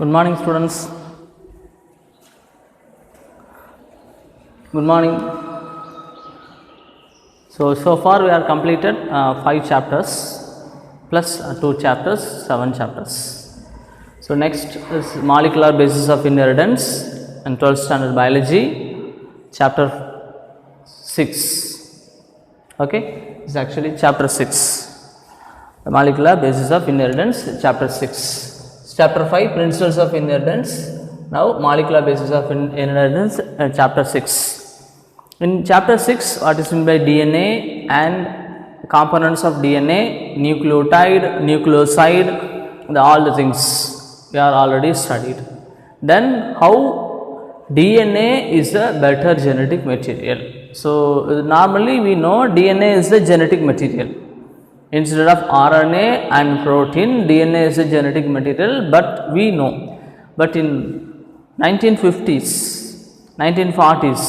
Good morning, students. Good morning. So far we are completed 5 chapters plus 2 chapters, 7 chapters. So next is molecular basis of inheritance and 12th standard biology, chapter 6. Okay, it's actually chapter 6. The molecular basis of inheritance, chapter 6. Chapter 5, principles of inheritance. Now molecular basis of inheritance, chapter 6. In chapter 6, what is meant by DNA and components of DNA, nucleotide, nucleoside, all the things we are already studied. Then how DNA is a better genetic material. So normally we know DNA is the genetic material. Instead of RNA and protein, DNA is a genetic material, but we know. But in 1950s, 1940s,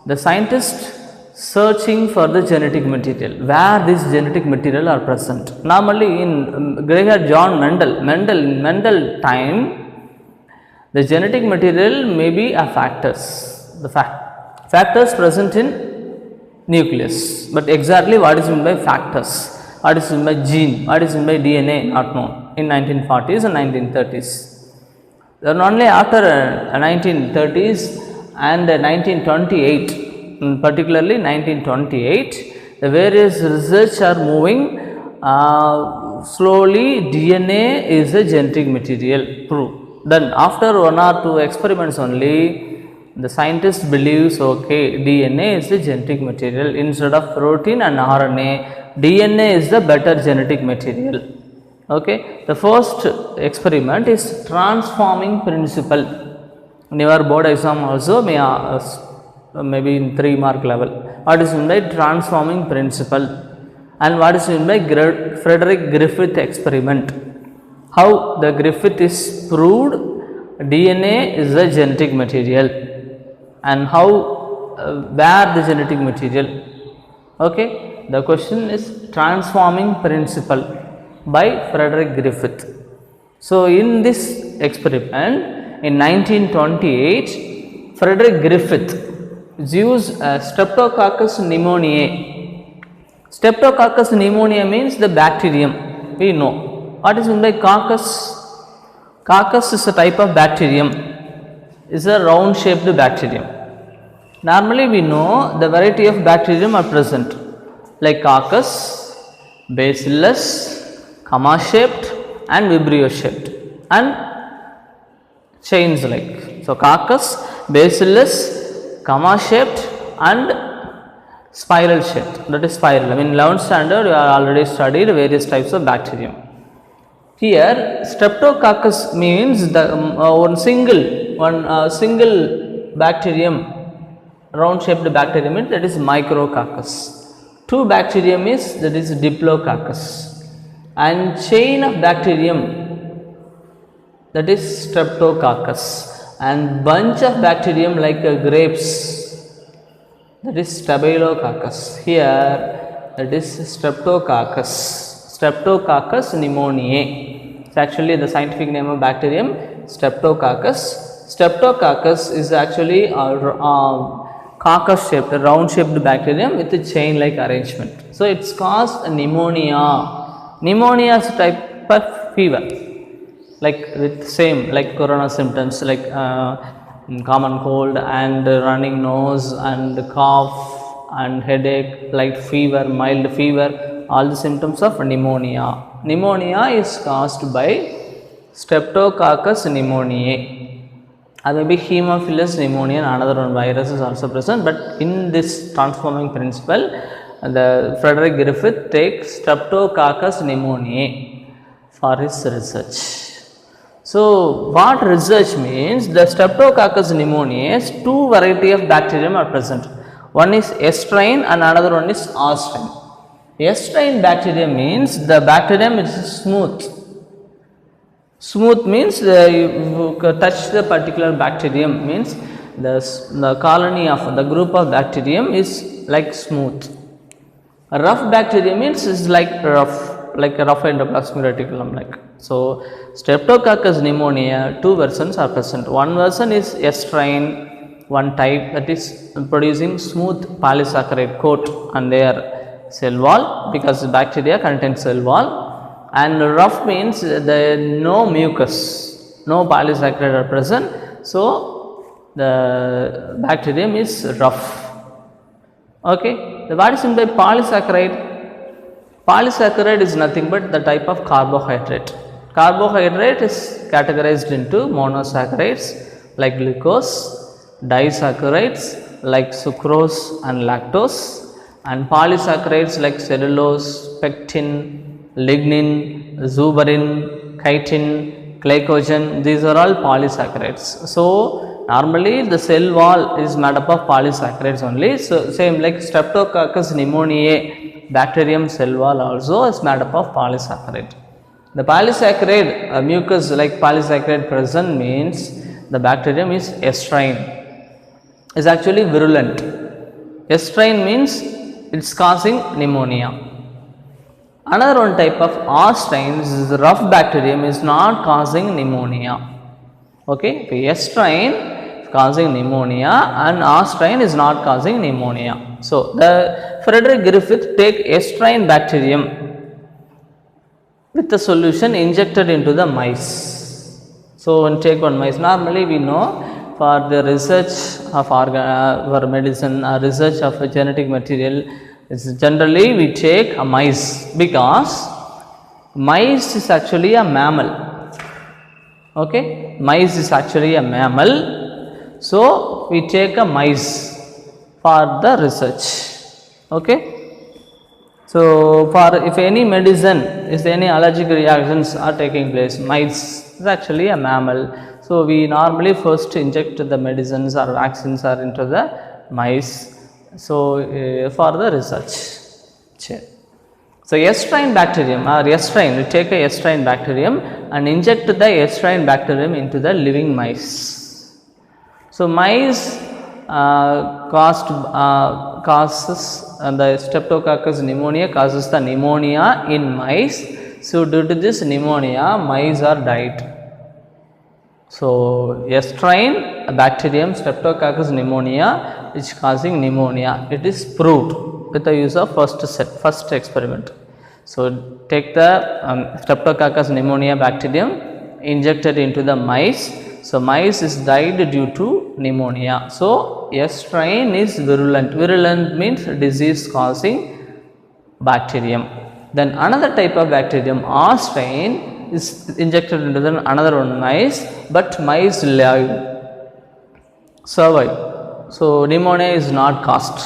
the scientists searching for the genetic material, where this genetic material are present. Normally in John Mendel time, the genetic material may be a factors, the factors present in nucleus. But exactly what is meant by factors? What is meant by gene? What is meant by DNA? Not known in 1940s and 1930s. Then only after 1930s and 1928, particularly 1928, the various research are moving slowly. DNA is a genetic material, proved. Then after 1 or 2 experiments only, the scientist believes, okay, DNA is a genetic material instead of protein and RNA. DNA is the better genetic material. Okay, the first experiment is transforming principle. In your board exam also maybe in 3 mark level. What is meant by transforming principle and what is meant by Frederick Griffith experiment? How the Griffith is proved DNA is a genetic material and how where the genetic material. Okay. The question is transforming principle by Frederick Griffith. So in this experiment in 1928, Frederick Griffith used Streptococcus pneumoniae. Streptococcus pneumoniae means the bacterium. We know. What is meant by coccus? Coccus is a type of bacterium. It's a round shaped bacterium. Normally we know the variety of bacterium are present, like coccus, bacillus, comma shaped and vibrio shaped and chains like. So coccus, bacillus, comma shaped and spiral shaped, that is spiral. In 11th standard we are already studied various types of bacterium. Here streptococcus means the one single bacterium, round shaped bacterium means that is micrococcus. 2 bacterium is that is diplococcus and chain of bacterium that is streptococcus and bunch of bacterium like grapes that is staphylococcus. Here that is streptococcus pneumoniae. It's actually the scientific name of bacterium Streptococcus. Streptococcus is actually coccus shaped, a round shaped bacterium with a chain like arrangement. So it's caused pneumonia. Pneumonia is a type of fever, like with same like corona symptoms like common cold and running nose and cough and headache, light fever, mild fever, all the symptoms of pneumonia. Pneumonia is caused by Streptococcus pneumoniae. Or maybe Haemophilus pneumonia and another one virus is also present, but in this transforming principle, the Frederick Griffith takes Streptococcus pneumoniae for his research. So what research means? The Streptococcus pneumoniae, 2 variety of bacterium are present. One is S strain and another one is R strain. S strain bacterium means the bacterium is smooth. Smooth means you touch the particular bacterium means the colony of the group of bacterium is like smooth. Rough bacterium means is like rough. like a rough endoplasmic reticulum like. So, Streptococcus pneumoniae, two versions are present. One version is S strain, one type, that is producing smooth polysaccharide coat on their cell wall, because bacteria contains cell wall, and rough means there no mucus, no polysaccharide are present. So, the bacterium is rough. Okay. What is meant by polysaccharide? Polysaccharide is nothing but the type of carbohydrate. Carbohydrate is categorized into monosaccharides like glucose, disaccharides like sucrose and lactose, and polysaccharides like cellulose, pectin, lignin, zuberin, chitin, glycogen. These are all polysaccharides. So, normally the cell wall is made up of polysaccharides only. So, same like Streptococcus pneumoniae, bacterium cell wall also is made up of polysaccharide. The polysaccharide mucus like polysaccharide present means the bacterium is S strain, is actually virulent. S strain means it is causing pneumonia. Another one type of R strain is rough bacterium is not causing pneumonia. Okay, so S strain is causing pneumonia and R strain is not causing pneumonia. So, the Frederick Griffith take S strain bacterium with the solution injected into the mice. So, when take one mice, normally we know for the research of for medicine or research of a genetic material, is generally we take a mice, because mice is actually a mammal. Okay, mice is actually a mammal. So, we take a mice for the research. Okay. So, for if any medicine is any allergic reactions are taking place, mice is actually a mammal. So, we normally first inject the medicines or vaccines are into the mice. So, for the research. So, S strain bacterium or S strain, we take a S strain bacterium and inject the S strain bacterium into the living mice. So, mice causes the Streptococcus pneumonia causes the pneumonia in mice. So, due to this pneumonia, mice are died. So, S strain bacterium Streptococcus pneumonia is causing pneumonia. It is proved with the use of first experiment. So, take the Streptococcus pneumonia bacterium, injected into the mice. So, mice is died due to pneumonia. So, S strain is virulent. Virulent means disease causing bacterium. Then another type of bacterium R strain is injected into the another one mice, but mice live, survive. So, pneumonia is not caused.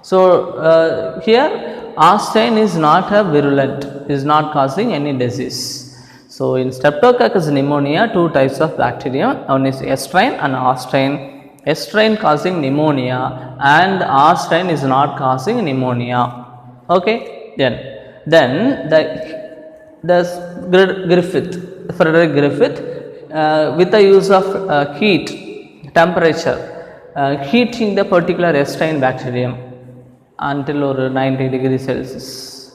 So, here R strain is not a virulent, is not causing any disease. So, in Streptococcus pneumonia, two types of bacterium, one is S strain and R strain. S strain causing pneumonia and R strain is not causing pneumonia. Okay. Then the Griffith, Frederick Griffith, with the use of heat, temperature, heating the particular S strain bacterium until 90 degrees Celsius.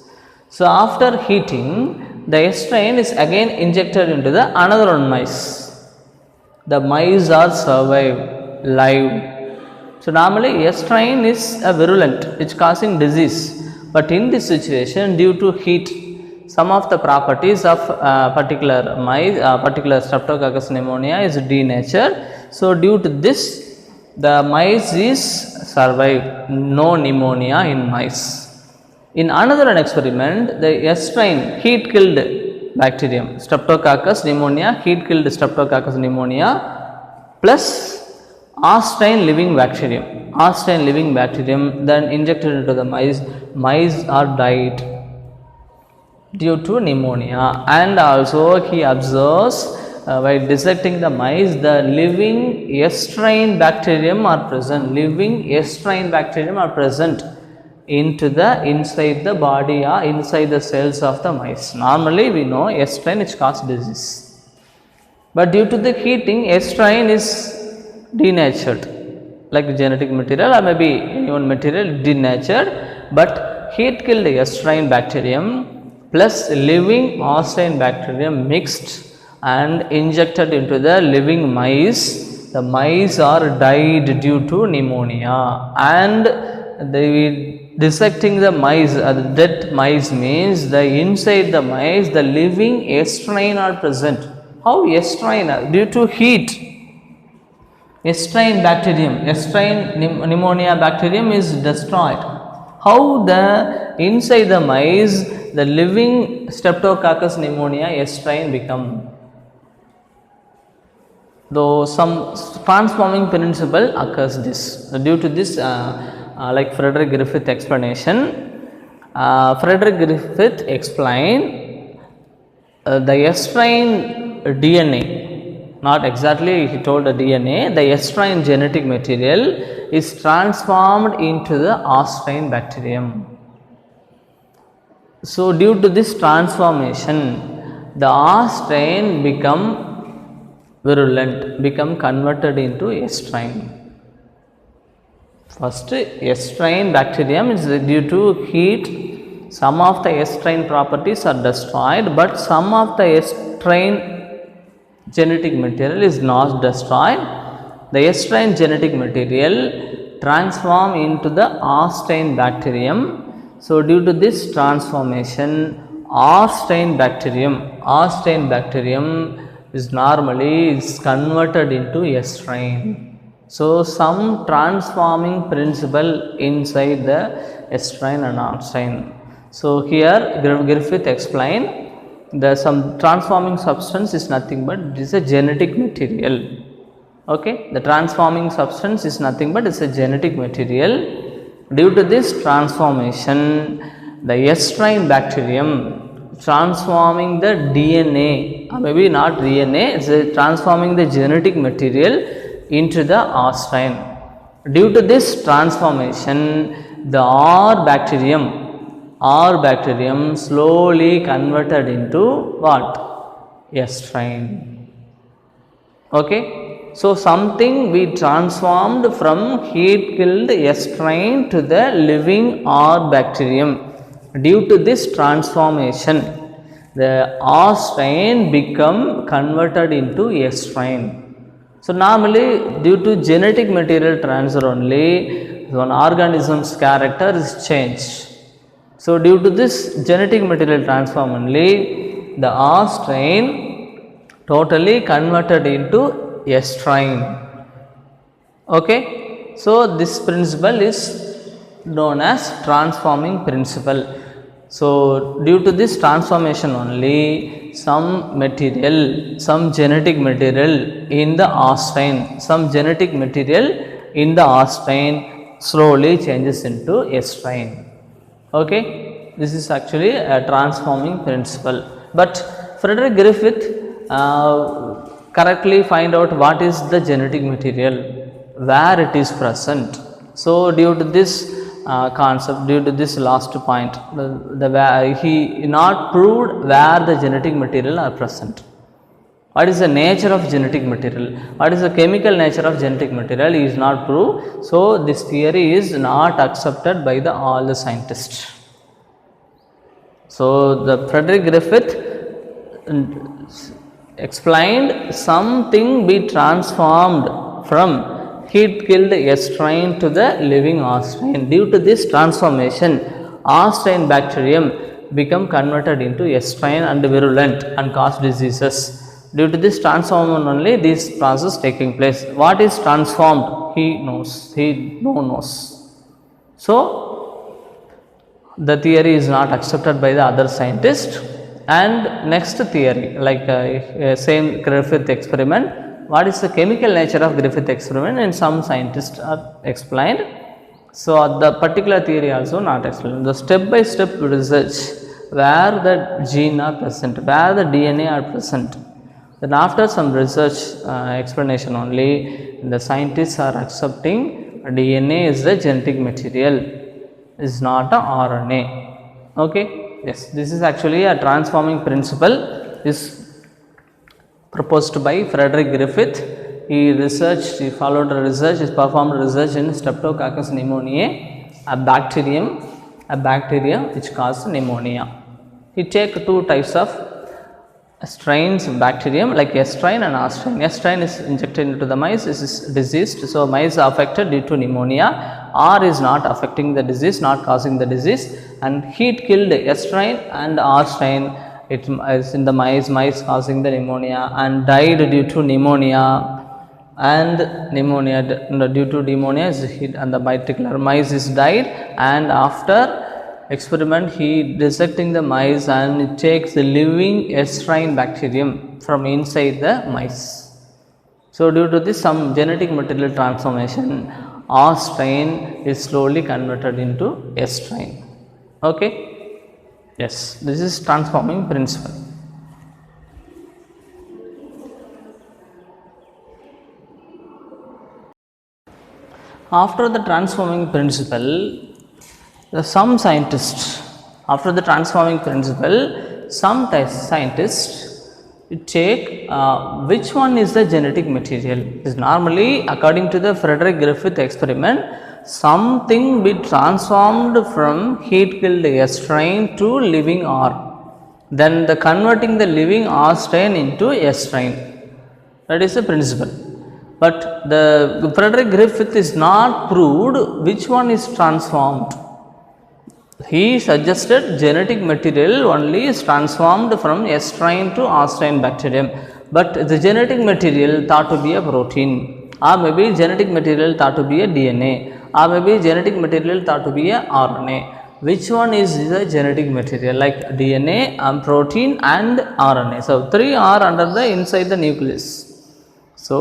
So, after heating, the S strain is again injected into the another one mice. The mice are survived live. So, normally S strain is a virulent, it is causing disease, but in this situation due to heat, some of the properties of particular mice, particular Streptococcus pneumonia is denatured. So, due to this the mice is survived, no pneumonia in mice. In another experiment, the S strain heat killed bacterium, Streptococcus pneumonia, heat killed Streptococcus pneumonia plus R strain living bacterium, then injected into the mice, mice are died due to pneumonia. And also he observes by dissecting the mice, the living S strain bacterium are present, into the inside the body or inside the cells of the mice. Normally we know S strain which causes disease, but due to the heating S strain is denatured, like genetic material or maybe any one material denatured, but heat killed S strain bacterium plus living host bacterium mixed and injected into the living mice. The mice are died due to pneumonia, and they dissecting the mice, the dead mice means the inside the mice the living strain are present. How strain? Due to heat. Strain bacterium, strain pneumonia bacterium is destroyed. How the inside the mice the living Streptococcus pneumonia strain become? Though some transforming principle occurs this. Due to this, like Frederick Griffith explanation, Frederick Griffith explained the strain DNA, not exactly he told the DNA, the strain genetic material is transformed into the host strain bacterium. So, due to this transformation, the host strain become virulent, become converted into S strain. First, S strain bacterium is due to heat. Some of the S strain properties are destroyed, but some of the S strain genetic material is not destroyed. The S strain genetic material transform into the R strain bacterium. So, due to this transformation, R strain bacterium is normally converted into S strain. So, some transforming principle inside the S strain and R strain. So, here Griffith explained the some transforming substance is nothing but it is a genetic material. Okay, the transforming substance is nothing but it is a genetic material. Due to this transformation, the S strain bacterium transforming the DNA, maybe not DNA, it is transforming the genetic material into the R strain. Due to this transformation, the R bacterium slowly converted into what? S strain. Okay. So, something we transformed from heat killed S strain to the living R bacterium. Due to this transformation, the R strain become converted into S strain. So, normally due to genetic material transfer only one organism's character is changed. So, due to this genetic material transfer only the R strain totally converted into S strain. Okay. So, this principle is known as transforming principle. So, due to this transformation only some material, some genetic material in the R strain, some genetic material in the R strain slowly changes into S strain. Okay. This is actually a transforming principle. But Frederick Griffith correctly find out what is the genetic material, where it is present. So, due to this concept, due to this last point, he not proved where the genetic material are present. What is the nature of genetic material? What is the chemical nature of genetic material? He is not proved. So, this theory is not accepted by all the scientists. So, the Frederick Griffith explained something be transformed from heat killed S strain to the living R strain. Due to this transformation, R strain bacterium become converted into S strain and virulent and cause diseases. Due to this transformation only this process taking place. What is transformed? He knows. No knows. So, the theory is not accepted by the other scientists. And next theory, like same Griffith experiment, what is the chemical nature of Griffith experiment, and some scientists are explained. So, the particular theory also not explained. The step by step research where the gene are present, where the DNA are present. Then after some research explanation only, the scientists are accepting DNA is the genetic material, is not a RNA. Okay. Yes, this is actually a transforming principle is proposed by Frederick Griffith. He researched, he followed a research, he performed research in Streptococcus pneumoniae, a bacteria which causes pneumonia. he take two types of strains bacterium like S strain and R strain. S strain is injected into the mice, this is diseased, so mice are affected due to pneumonia. R is not affecting the disease, not causing the disease, and heat killed S strain and R strain, it is in the mice causing the pneumonia and died due to pneumonia, and pneumonia due to pneumonia is hit and the particular mice is died, and after experiment he dissecting the mice and takes the living S strain bacterium from inside the mice. So due to this some genetic material transformation, R strain is slowly converted into S strain. Okay, yes, this is transforming principle. After the transforming principle, some scientists, after the transforming principle, some scientists take which one is the genetic material. Is normally according to the Frederick Griffith experiment, something be transformed from heat killed S strain to living R, then the converting the living R strain into S strain. That is the principle. But the Frederick Griffith is not proved which one is transformed. He suggested genetic material only is transformed from S strain to R strain bacterium, but the genetic material thought to be a protein, or maybe genetic material thought to be a DNA, or maybe genetic material thought to be a RNA. Which one is the genetic material? Like DNA and protein and RNA. So three are under the inside the nucleus. So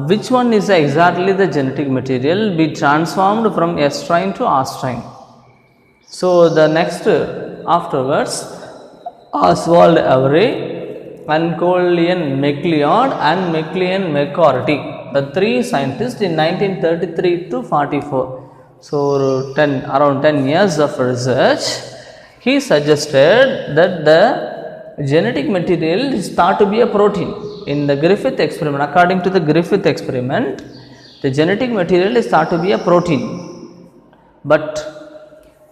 which one is exactly the genetic material be transformed from S strain to R strain? So the next afterwards, Oswald Avery and Colin MacLeod and MacLean McCarty, the three scientists in 1933 to 44. So around 10 years of research, he suggested that the genetic material is thought to be a protein. In the Griffith experiment, according to the Griffith experiment, the genetic material is thought to be a protein, but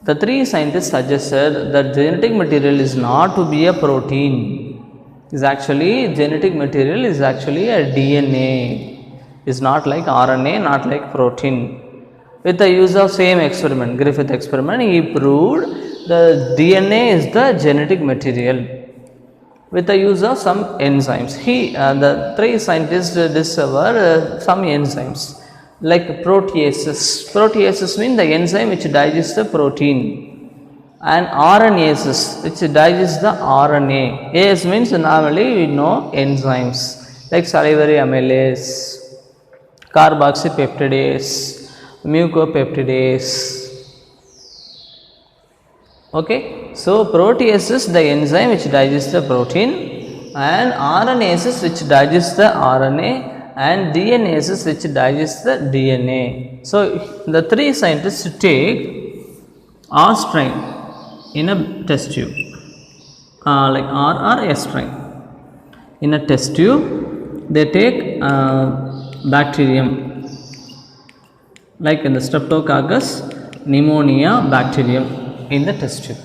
the three scientists suggested that genetic material is not to be a protein, is actually genetic material is actually a DNA, is not like RNA, not like protein. With the use of same experiment, Griffith experiment, he proved the DNA is the genetic material with the use of some enzymes. The three scientists discovered some enzymes like proteases. Proteases mean the enzyme which digests the protein, and RNases which digests the RNA. As means normally we know enzymes like salivary amylase, carboxypeptidase, mucopeptidase. Okay, so proteases the enzyme which digests the protein, and RNases which digests the RNA, and DNases which digest the DNA. So the three scientists take R strain in a test tube, like R or S strain. In a test tube, they take bacterium like in the Streptococcus pneumonia bacterium in the test tube.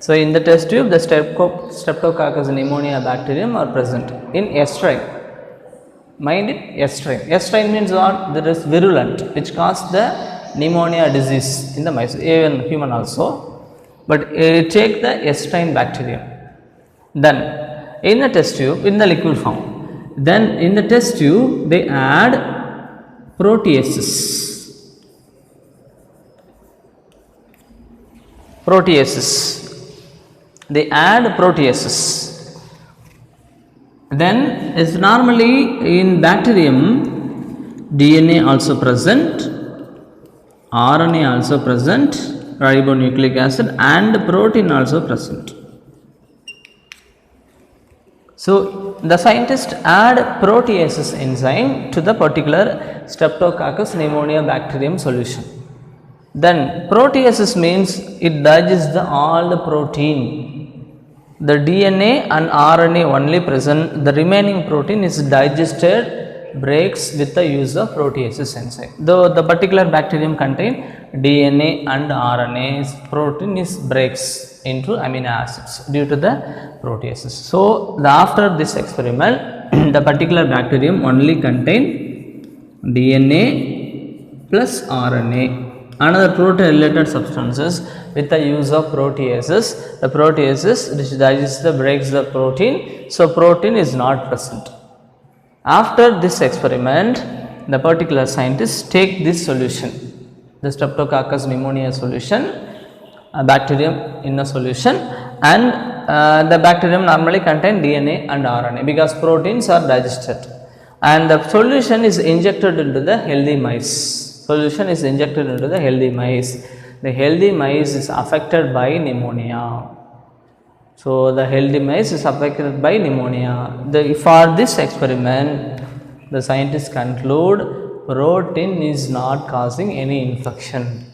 So in the test tube, the Streptococcus pneumonia bacterium are present in S strain. Mind it, S strain. S strain means what? That is virulent, which causes the pneumonia disease in the mice, even human also. But take the S strain bacterium. Then in the test tube, in the liquid form, then in the test tube they add proteases. They add proteases. Then is normally in bacterium DNA also present, RNA also present, ribonucleic acid, and protein also present. So the scientists add proteases enzyme to the particular Streptococcus pneumonia bacterium solution. Then proteases means it digests all the protein. The DNA and RNA only present, the remaining protein is digested, breaks with the use of proteases enzyme. Though the particular bacterium contain DNA and RNA's protein is breaks into amino acids due to the proteases. So, after this experiment, the particular bacterium only contain DNA plus RNA, another protein related substances with the use of proteases. The proteases which digests the breaks the protein, so protein is not present. After this experiment, the particular scientists take this solution, the Streptococcus pneumoniae solution, a bacterium in a solution, and the bacterium normally contain DNA and RNA because proteins are digested, and the solution is injected into the healthy mice. Solution is injected into the healthy mice. The healthy mice is affected by pneumonia. So, the healthy mice is affected by pneumonia. For this experiment, the scientists conclude protein is not causing any infection.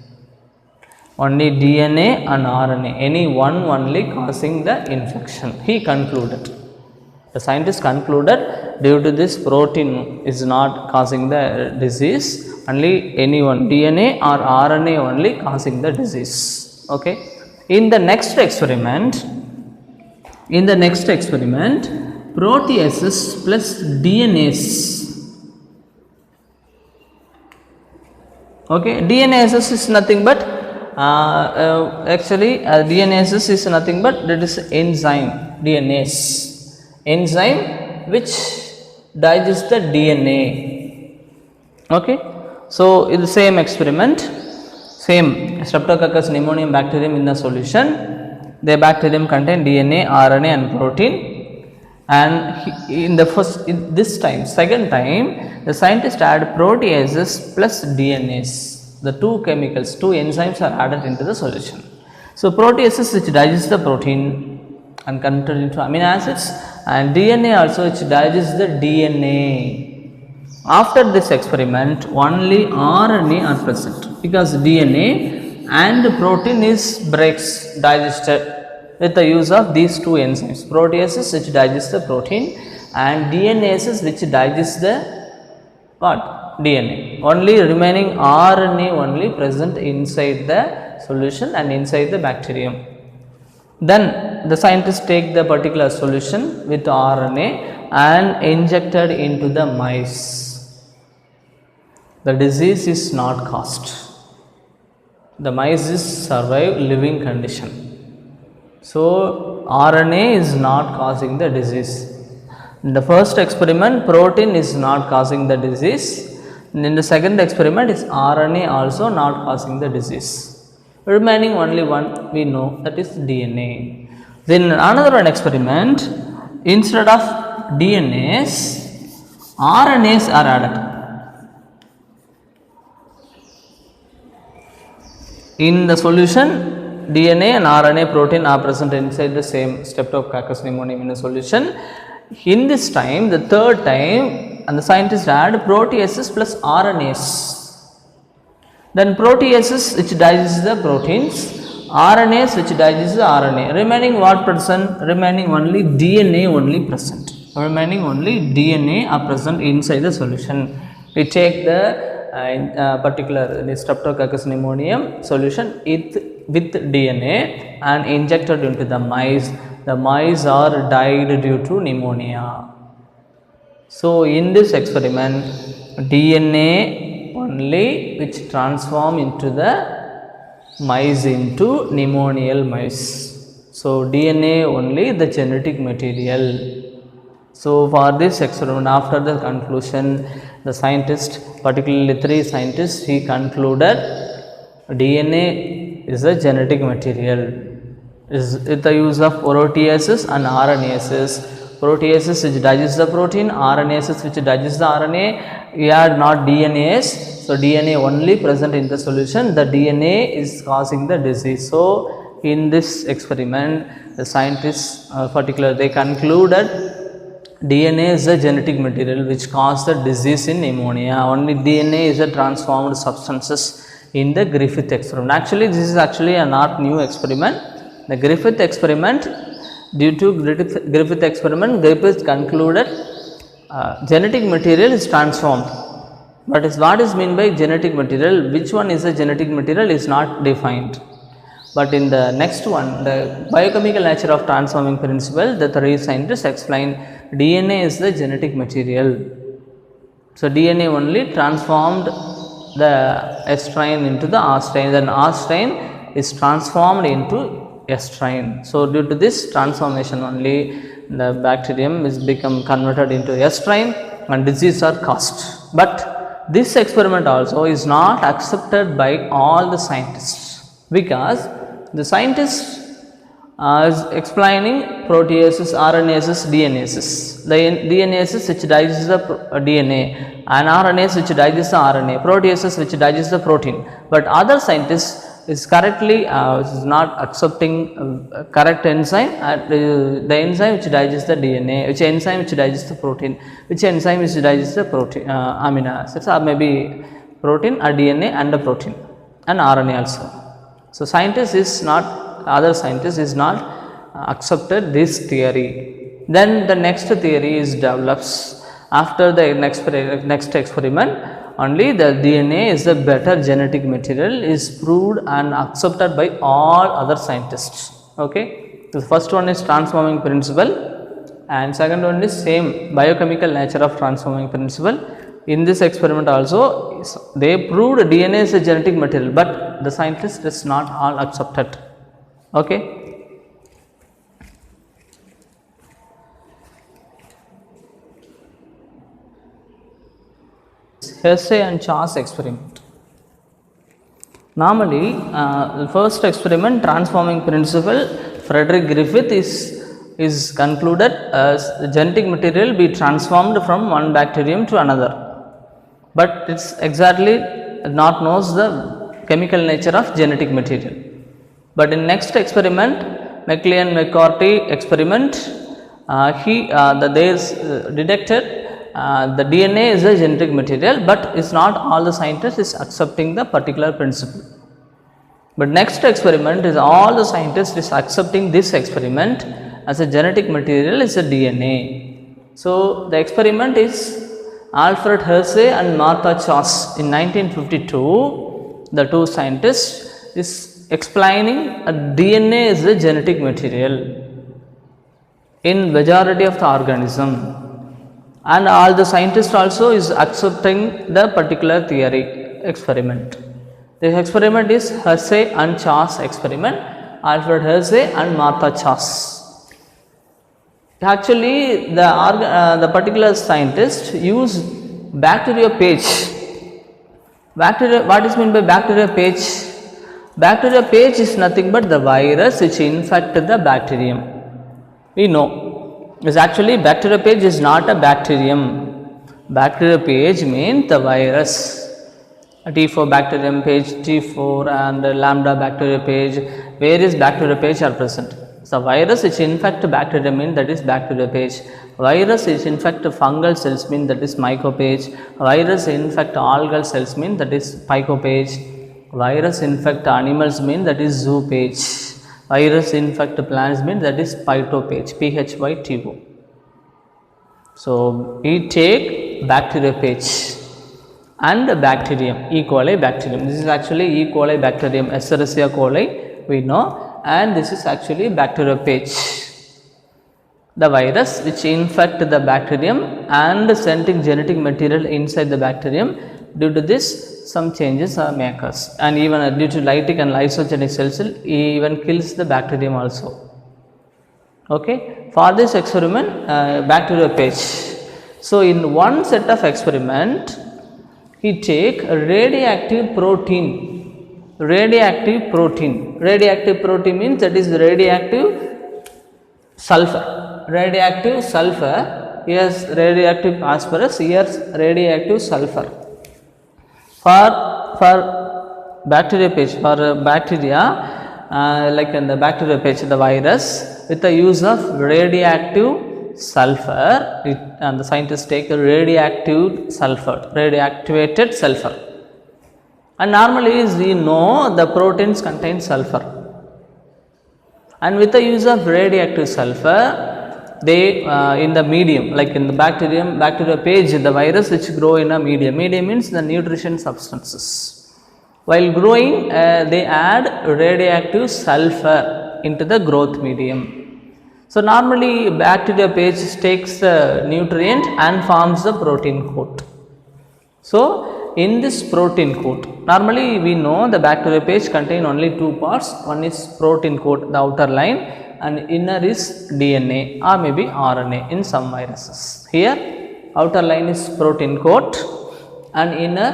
Only DNA and RNA, any one only causing the infection. He concluded. The scientists concluded due to this protein is not causing the disease, only any one DNA or RNA only causing the disease. Okay. In the next experiment, proteases plus Dnase. Okay, Dnase is nothing but Dnase is nothing but that is enzyme, Dnase, enzyme which digests the DNA. Okay, so in the same experiment, same Streptococcus pneumoniae bacterium in the solution, the bacterium contain DNA, RNA and protein, and second time the scientists add proteases plus Dnase. The two chemicals, two enzymes are added into the solution. So, proteases which digest the protein and convert it into amino acids, and DNA also which digests the DNA. After this experiment, only RNA are present because DNA and protein is digested with the use of these two enzymes, proteases which digest the protein and DNases which digest the what? DNA. Only remaining RNA only present inside the solution and inside the bacterium. Then the scientists take the particular solution with RNA and injected into the mice. The disease is not caused. The mice is survive living condition. So, RNA is not causing the disease. In the first experiment, protein is not causing the disease. In the second experiment, is RNA also not causing the disease. Remaining only one we know, that is DNA. Then another one experiment, instead of DNAs, RNAs are added. In the solution, DNA and RNA protein are present inside the same Streptococcus pneumoniae in a solution. In this time, the third time, and the scientists add proteases plus RNAs. Then proteases which digest the proteins, RNAs which digest the RNA. Remaining what present? Remaining only DNA only present. Remaining only DNA are present inside the solution. We take the particular Streptococcus pneumoniae solution with DNA and injected into the mice. The mice are died due to pneumonia. So, in this experiment, DNA only which transform into the mice into pneumonial mice. So, DNA only the genetic material. So, for this experiment, after the conclusion, the scientists, particularly 3 scientists, he concluded DNA is a genetic material. Is with the use of proteases and RNases. Proteases which digest the protein, RNases which digest the RNA. We are not DNAs. So, DNA only present in the solution. The DNA is causing the disease. So, in this experiment, the scientists particularly they concluded DNA is a genetic material which causes the disease in pneumonia. Only DNA is a transformed substances in the Griffith experiment. Actually, this is actually a not new experiment. The Griffith experiment, due to Griffith experiment, Griffith concluded genetic material is transformed But what is meant by genetic material? Which one is a genetic material is not defined. But in the next one, the biochemical nature of transforming principle, the three scientists explain DNA is the genetic material. So, DNA only transformed the S strain into the R strain, then R strain is transformed into S strain. So, due to this transformation only, the bacterium is become converted into S strain and diseases are caused. But this experiment also is not accepted by all the scientists, because the scientists is explaining proteases, RNases, Dnases. The Dnases which digests the DNA and RNases which digests the RNA, proteases which digests the protein. But other scientists is correctly is not accepting correct enzyme, the enzyme which digests the DNA, which enzyme which digests the protein, which enzyme which digests the protein amino acids, or maybe protein or DNA and the protein and RNA also. So, scientists is not, other scientists is not accepted this theory. Then the next theory is develops after the next experiment. Only the DNA is the better genetic material is proved and accepted by all other scientists. Okay, the first one is transforming principle, and second one is same biochemical nature of transforming principle. In this experiment also they proved DNA is a genetic material, but the scientists is not all accepted. Okay. Hersey and Chaw's experiment. Normally, the first experiment, transforming principle, Frederick Griffith is concluded as the genetic material be transformed from one bacterium to another. But it's exactly not knows the chemical nature of genetic material. But in next experiment, McLean-McCarthy experiment, they detected the DNA is a genetic material, but it's not all the scientists is accepting the particular principle. But next experiment is all the scientists is accepting this experiment as a genetic material is a DNA. So, the experiment is Alfred Hersey and Martha Chaw's in 1952. The two scientists is explaining a DNA is a genetic material in majority of the organism. And all the scientists also is accepting the particular theory experiment. This experiment is Hersey and Chaw's experiment, Alfred Hersey and Martha Chaw's. Actually, the particular scientist use bacteriophage. What is meant by bacteriophage? Bacteriophage is nothing but the virus which infect the bacterium. We know. Is actually bacteriophage is not a bacterium. Bacteriophage means the virus. T4 bacterium phage, T4 and lambda bacteriophage, various bacteriophage are present. So, virus which infect bacterium means that is bacteriophage. Virus which infect fungal cells means that is mycophage. Virus infect algal cells means that is pycophage. Virus infect animals means that is zoophage. Virus infect plants means that is phytophage, PHYTO. So, we take bacteriophage and bacterium, E. coli bacterium. This is actually E. coli bacterium, Escherichia coli we know, and this is actually bacteriophage. The virus which infect the bacterium and sending genetic material inside the bacterium. Due to this, some changes are occurs, and even due to lytic and lysogenic cells, even kills the bacterium also. Okay. For this experiment, bacteriophage. So, in one set of experiment, he take a radioactive protein. Radioactive protein. Radioactive protein means that is radioactive sulfur. Radioactive sulfur. Yes, radioactive phosphorus. Yes, radioactive sulfur. For bacteriophage, for bacteria, like in the bacteriophage, the virus, with the use of radioactive sulfur, and the scientists take a radioactive sulfur, radioactivated sulfur. And normally we know the proteins contain sulfur. And with the use of radioactive sulfur, they in the medium, like in the bacteria page, the virus which grow in a medium means the nutrition substances. While growing, they add radioactive sulfur into the growth medium. So normally bacteria page takes the nutrient and forms the protein coat. So in this protein coat, normally we know the bacteria page contain only two parts. One is protein coat, the outer line, and inner is DNA or maybe RNA in some viruses. Here outer line is protein coat and inner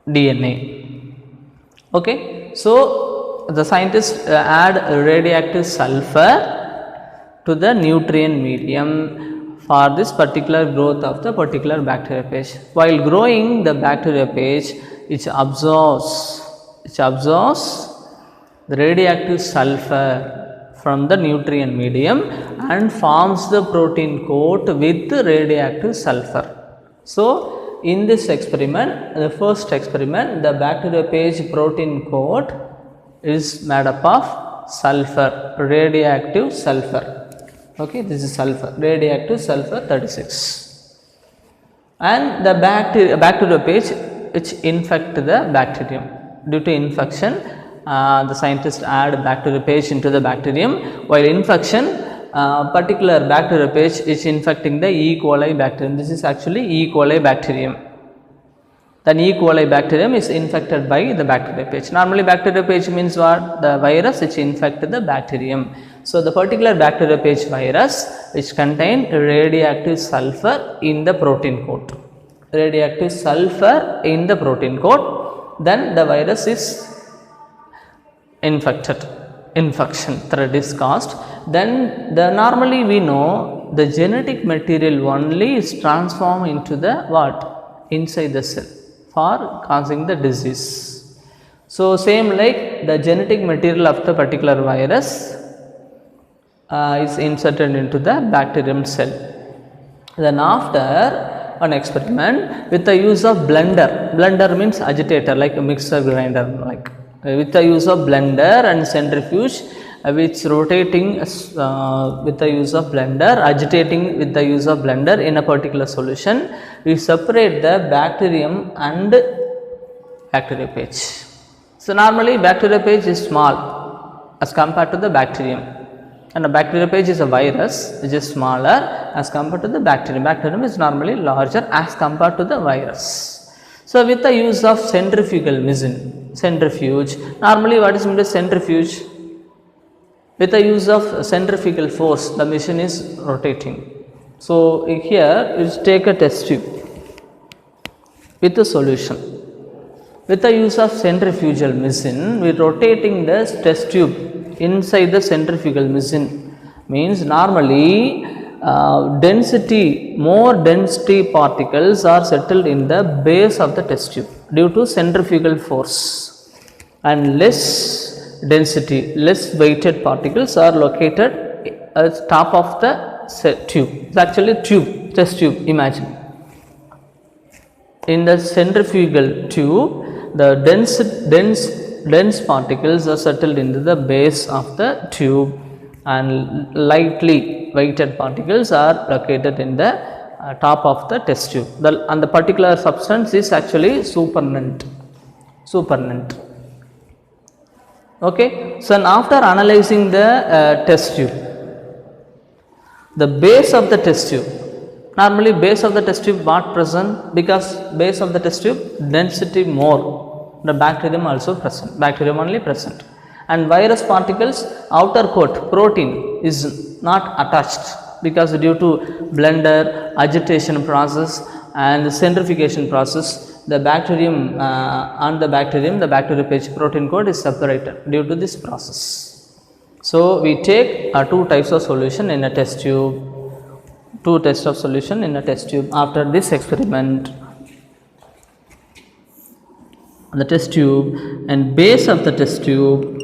DNA. Okay, so the scientists add radioactive sulfur to the nutrient medium for this particular growth of the particular bacteria page. While growing the bacteria page, it absorbs the radioactive sulfur from the nutrient medium and forms the protein coat with radioactive sulfur. So in this experiment, the first experiment, the bacteria page protein coat is made up of sulfur, radioactive sulfur. Okay, this is sulfur, radioactive sulfur 36, and the bacteria page which infect the bacterium. Due to infection, the scientists add bacteria page into the bacterium. While infection, particular bacteria page is infecting the E. coli bacterium. This is actually E. coli bacterium. Then E. coli bacterium is infected by the bacteria page. Normally bacteria page means what? The virus which infect the bacterium. So the particular bacteria page virus which contain radioactive sulfur in the protein coat. Radioactive sulfur in the protein coat, then the virus is infected. Infection thread is caused. Then normally we know the genetic material only is transformed into the what? Inside the cell for causing the disease. So same like the genetic material of the particular virus is inserted into the bacterium cell. Then after an experiment with the use of blender means agitator, like a mixer grinder, like with the use of blender and centrifuge, which rotating with the use of blender, agitating with the use of blender in a particular solution, we separate the bacterium and bacteria page. So normally bacteria page is small as compared to the bacterium, and a bacteria page is a virus which is smaller as compared to the bacterium. Bacterium is normally larger as compared to the virus. So with the use of centrifugal machine, centrifuge, normally what is meant by centrifuge? With the use of centrifugal force, the machine is rotating. So here you take a test tube with a solution. With the use of centrifugal machine, we are rotating the test tube inside the centrifugal machine. Means normally more density particles are settled in the base of the test tube due to centrifugal force, and less density, less weighted particles are located at top of the tube. It's actually test tube, imagine. In the centrifugal tube, the dense particles are settled into the base of the tube, and lightly weighted particles are located in the top of the test tube. And the particular substance is actually supernatant. Okay. So after analyzing the test tube, the base of the test tube, normally base of the test tube not present, because base of the test tube density more, the bacterium also present, bacterium only present, and virus particles outer coat protein is not attached, because due to blender, agitation process and centrifugation process, the bacterium and the bacteria page protein coat is separated due to this process. So we take two types of solution in a test tube, two types of solution in a test tube. After this experiment, the test tube and base of the test tube,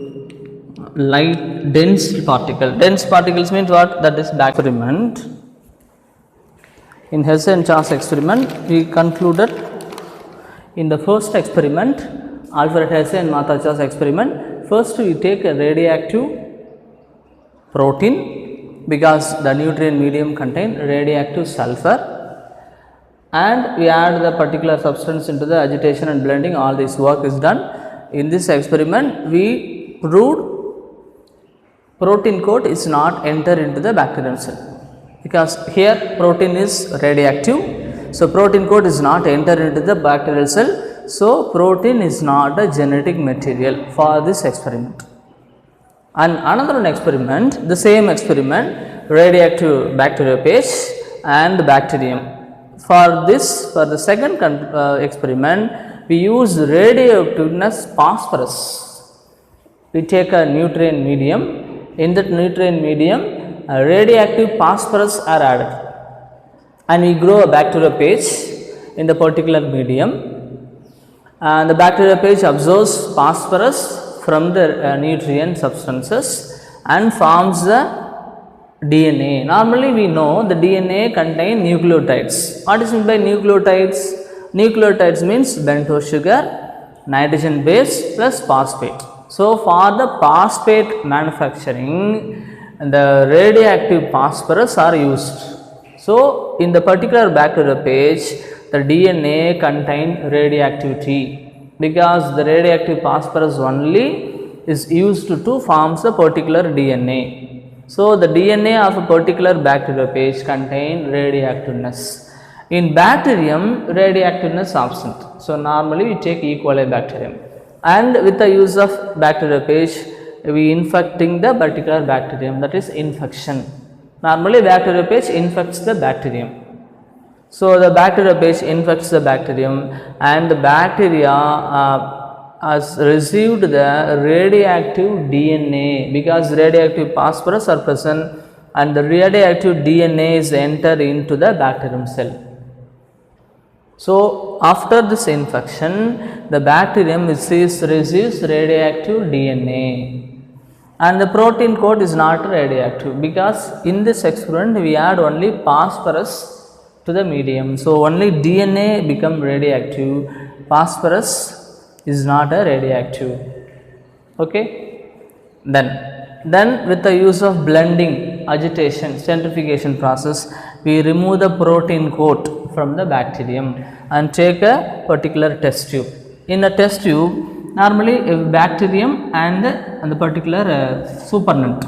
light dense particles means what? That is experiment. In Hesse and Chas experiment, we concluded in the first experiment, Alfred Hesse and Martha Chas experiment, first we take a radioactive protein because the nutrient medium contain radioactive sulfur, and we add the particular substance into the agitation and blending. All this work is done. In this experiment we proved protein coat is not enter into the bacterium cell, because here protein is radioactive. So protein coat is not enter into the bacterial cell. So protein is not a genetic material for this experiment. And another one experiment, the same experiment, radioactive bacteriophage and bacterium. For this, for the second experiment, we use radioactiveness phosphorus. We take a nutrient medium. In that nutrient medium, radioactive phosphorus are added, and we grow a bacteriophage in the particular medium. And the bacteriophage absorbs phosphorus from the nutrient substances and forms the DNA. Normally we know the DNA contain nucleotides. What is meant by nucleotides? Nucleotides means bentose sugar, nitrogen base plus phosphate. So for the phosphate manufacturing, the radioactive phosphorus are used. So in the particular bacteriophage, the DNA contain radioactivity, because the radioactive phosphorus only is used to form the particular DNA. So the DNA of a particular bacteriophage contain radioactiveness. In bacterium, radioactiveness absent. So normally we take E. coli bacterium, and with the use of bacteriophage we infecting the particular bacterium, that is infection. Normally bacteriophage infects the bacterium. So the bacteriophage infects the bacterium, and the bacteria has received the radioactive DNA, because radioactive phosphorus are present, and the radioactive DNA is entered into the bacterium cell. So after this infection, the bacterium receives radioactive DNA, and the protein coat is not radioactive, because in this experiment we add only phosphorus to the medium. So only DNA become radioactive, phosphorus is not a radioactive. Okay. Then with the use of blending, agitation, centrifugation process, we remove the protein coat from the bacterium and take a particular test tube. In a test tube, normally a bacterium and the particular supernatant.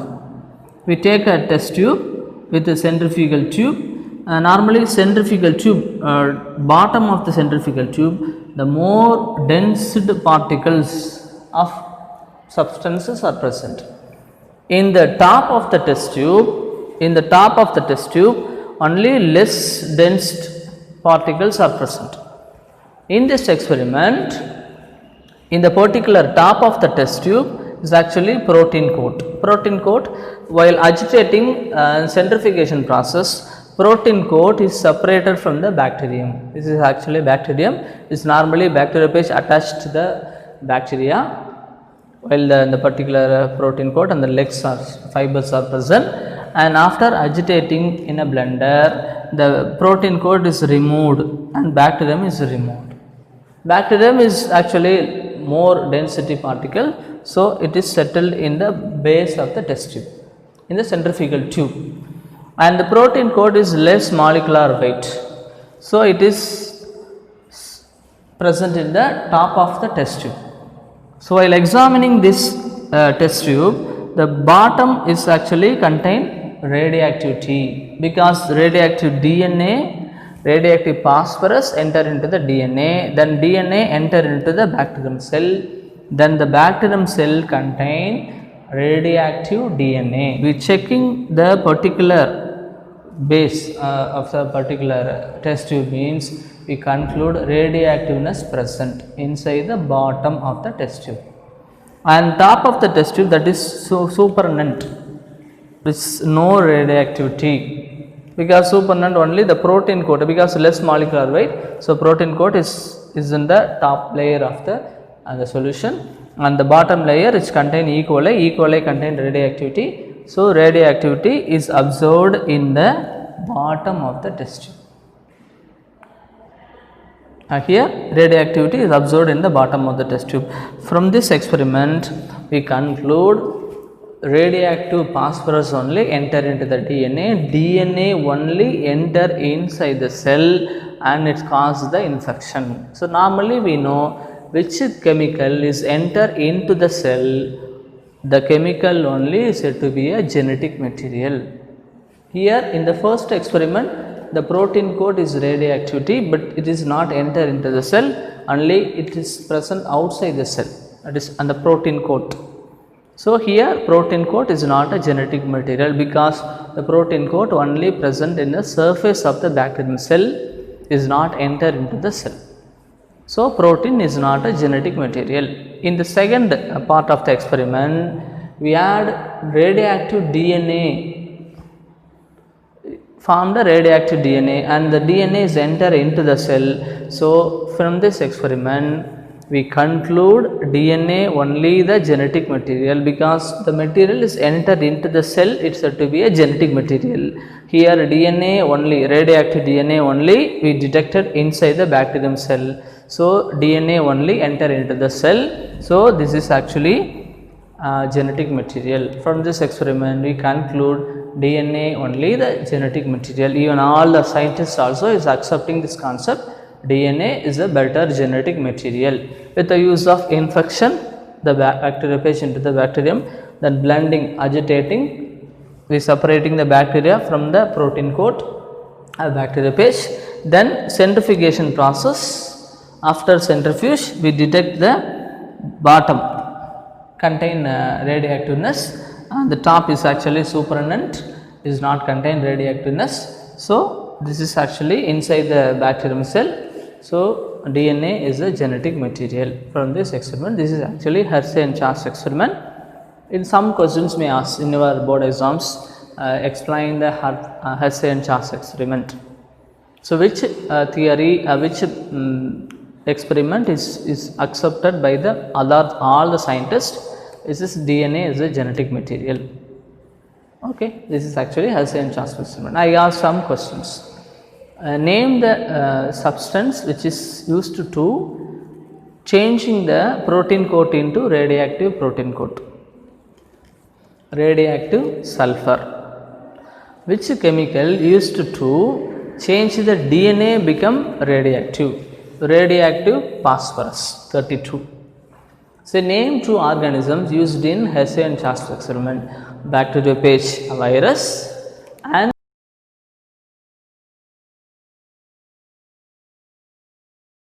We take a test tube with a centrifugal tube. Normally centrifugal tube, bottom of the centrifugal tube, the more dense particles of substances are present. In the top of the test tube, only less dense particles are present. In this experiment, in the particular top of the test tube is actually protein coat. Protein coat, while agitating centrifugation process, protein coat is separated from the bacterium. This is actually bacterium. Is normally bacteriophage attached to the bacteria, while the particular protein coat and the legs or fibers are present. And after agitating in a blender, the protein coat is removed and bacterium is removed. Bacterium is actually more density particle, so it is settled in the base of the test tube, in the centrifugal tube. And the protein coat is less molecular weight, so it is present in the top of the test tube. So while examining this test tube, the bottom is actually contain radioactivity, because radioactive DNA, radioactive phosphorus enter into the DNA, then DNA enter into the bacterium cell, then the bacterium cell contain radioactive DNA. We checking the particular base of the particular test tube means we conclude radioactiveness present inside the bottom of the test tube, and top of the test tube, that is supernatant, is no radioactivity, because supernatant only the protein coat, because less molecular weight. So protein coat is in the top layer of the solution, and the bottom layer which contain E. coli. E. coli contain radioactivity. So radioactivity is absorbed in the bottom of the test tube. Here radioactivity is absorbed in the bottom of the test tube. From this experiment we conclude radioactive phosphorus only enter into the DNA. DNA only enter inside the cell and it causes the infection. So normally we know which chemical is enter into the cell. The chemical only is said to be a genetic material. Here in the first experiment, the protein coat is radioactivity, but it is not enter into the cell, only it is present outside the cell, that is on the protein coat. So here protein coat is not a genetic material because the protein coat only present in the surface of the bacterium cell, is not enter into the cell. So protein is not a genetic material. In the second part of the experiment, we add radioactive DNA, formed a radioactive DNA, and the DNA is enter into the cell. So from this experiment, we conclude DNA only the genetic material because the material is entered into the cell, it is said to be a genetic material. Here DNA only, radioactive DNA only we detected inside the bacterium cell. So DNA only enter into the cell. So this is actually genetic material. From this experiment we conclude DNA only the genetic material. Even all the scientists also is accepting this concept. DNA is a better genetic material. With the use of infection, the bacteriophage into the bacterium, then blending, agitating, we separating the bacteria from the protein coat, bacteriophage, then centrifugation process. After centrifuge, we detect the bottom contain radioactiveness, and the top is actually supernatant, is not contain radioactiveness. So this is actually inside the bacterium cell. So DNA is a genetic material. From this experiment, this is actually Hersey and Chas experiment. In some questions may ask in your board exams, explain the Hersey and Chas experiment. So which theory, which experiment is accepted by the all the scientists? Is this DNA is a genetic material? Okay, this is actually Hersey and Chas experiment. I asked some questions. Name the substance which is used to changing the protein coat into radioactive protein coat. Radioactive sulfur. Which chemical used to change the DNA become radioactive? Radioactive phosphorus. 32. So name 2 organisms used in Hersey and Chas experiment. Bacteriophage virus and